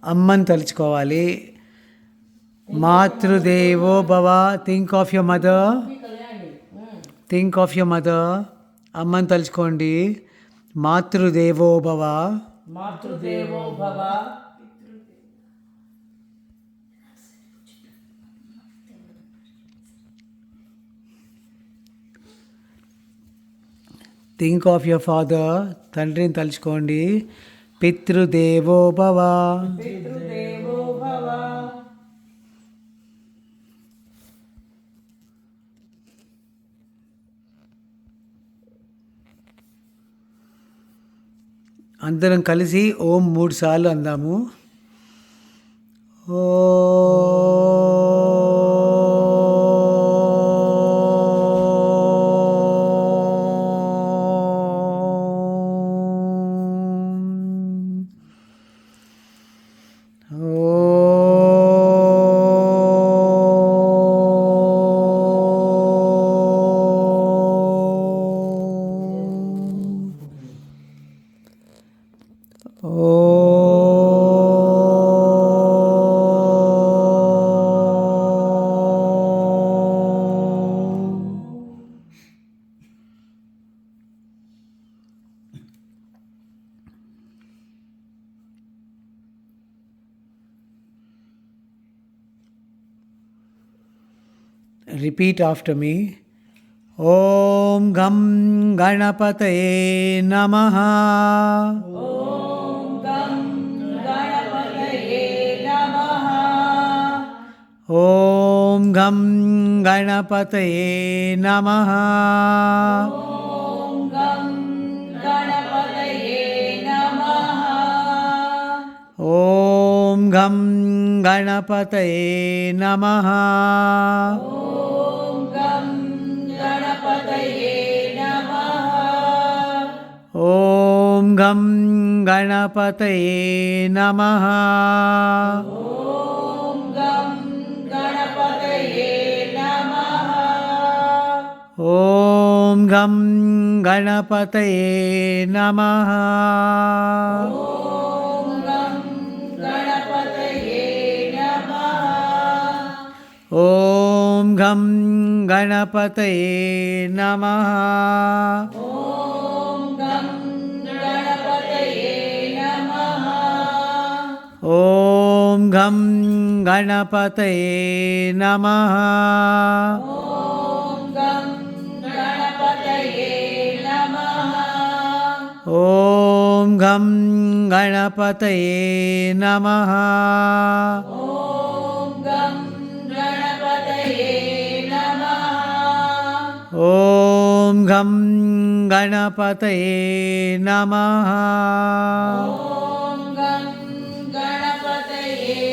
అమ్మని తలుచుకోవాలి. మాతృదేవో భవ. Think of your mother. Think of your mother. అమ్మని తలుచుకోండి. మాతృదేవో భవ. మాతృదేవో భవ. Think of your father. తండ్రిని తలుచుకోండి. పితృదేవో భవ. పితృదేవో భవ. అందరం కలిసి ఓం 3 సార్లు అందాము. ఓ Repeat after me. Om Gam Ganapataye Namaha. Om Gam Ganapataye Namaha. Om Gam Ganapataye Namaha. Om Gam Ganapataye Namaha. Om Gam Ganapataye Namaha. Om Gam Ganapataye Namaha. Om Gam Ganapataye Namaha. Om Gam Ganapataye Namaha. Om Gam Ganapataye Namaha. Om Gam Ganapataye Namaha. Om Gam Ganapataye Namaha. Om Gam Ganapataye Namaha. Om Gam Ganapataye Namaha. Om Gam Ganapataye Namaha. Om Gam Ganapataye Namaha. Om Gam Ganapataye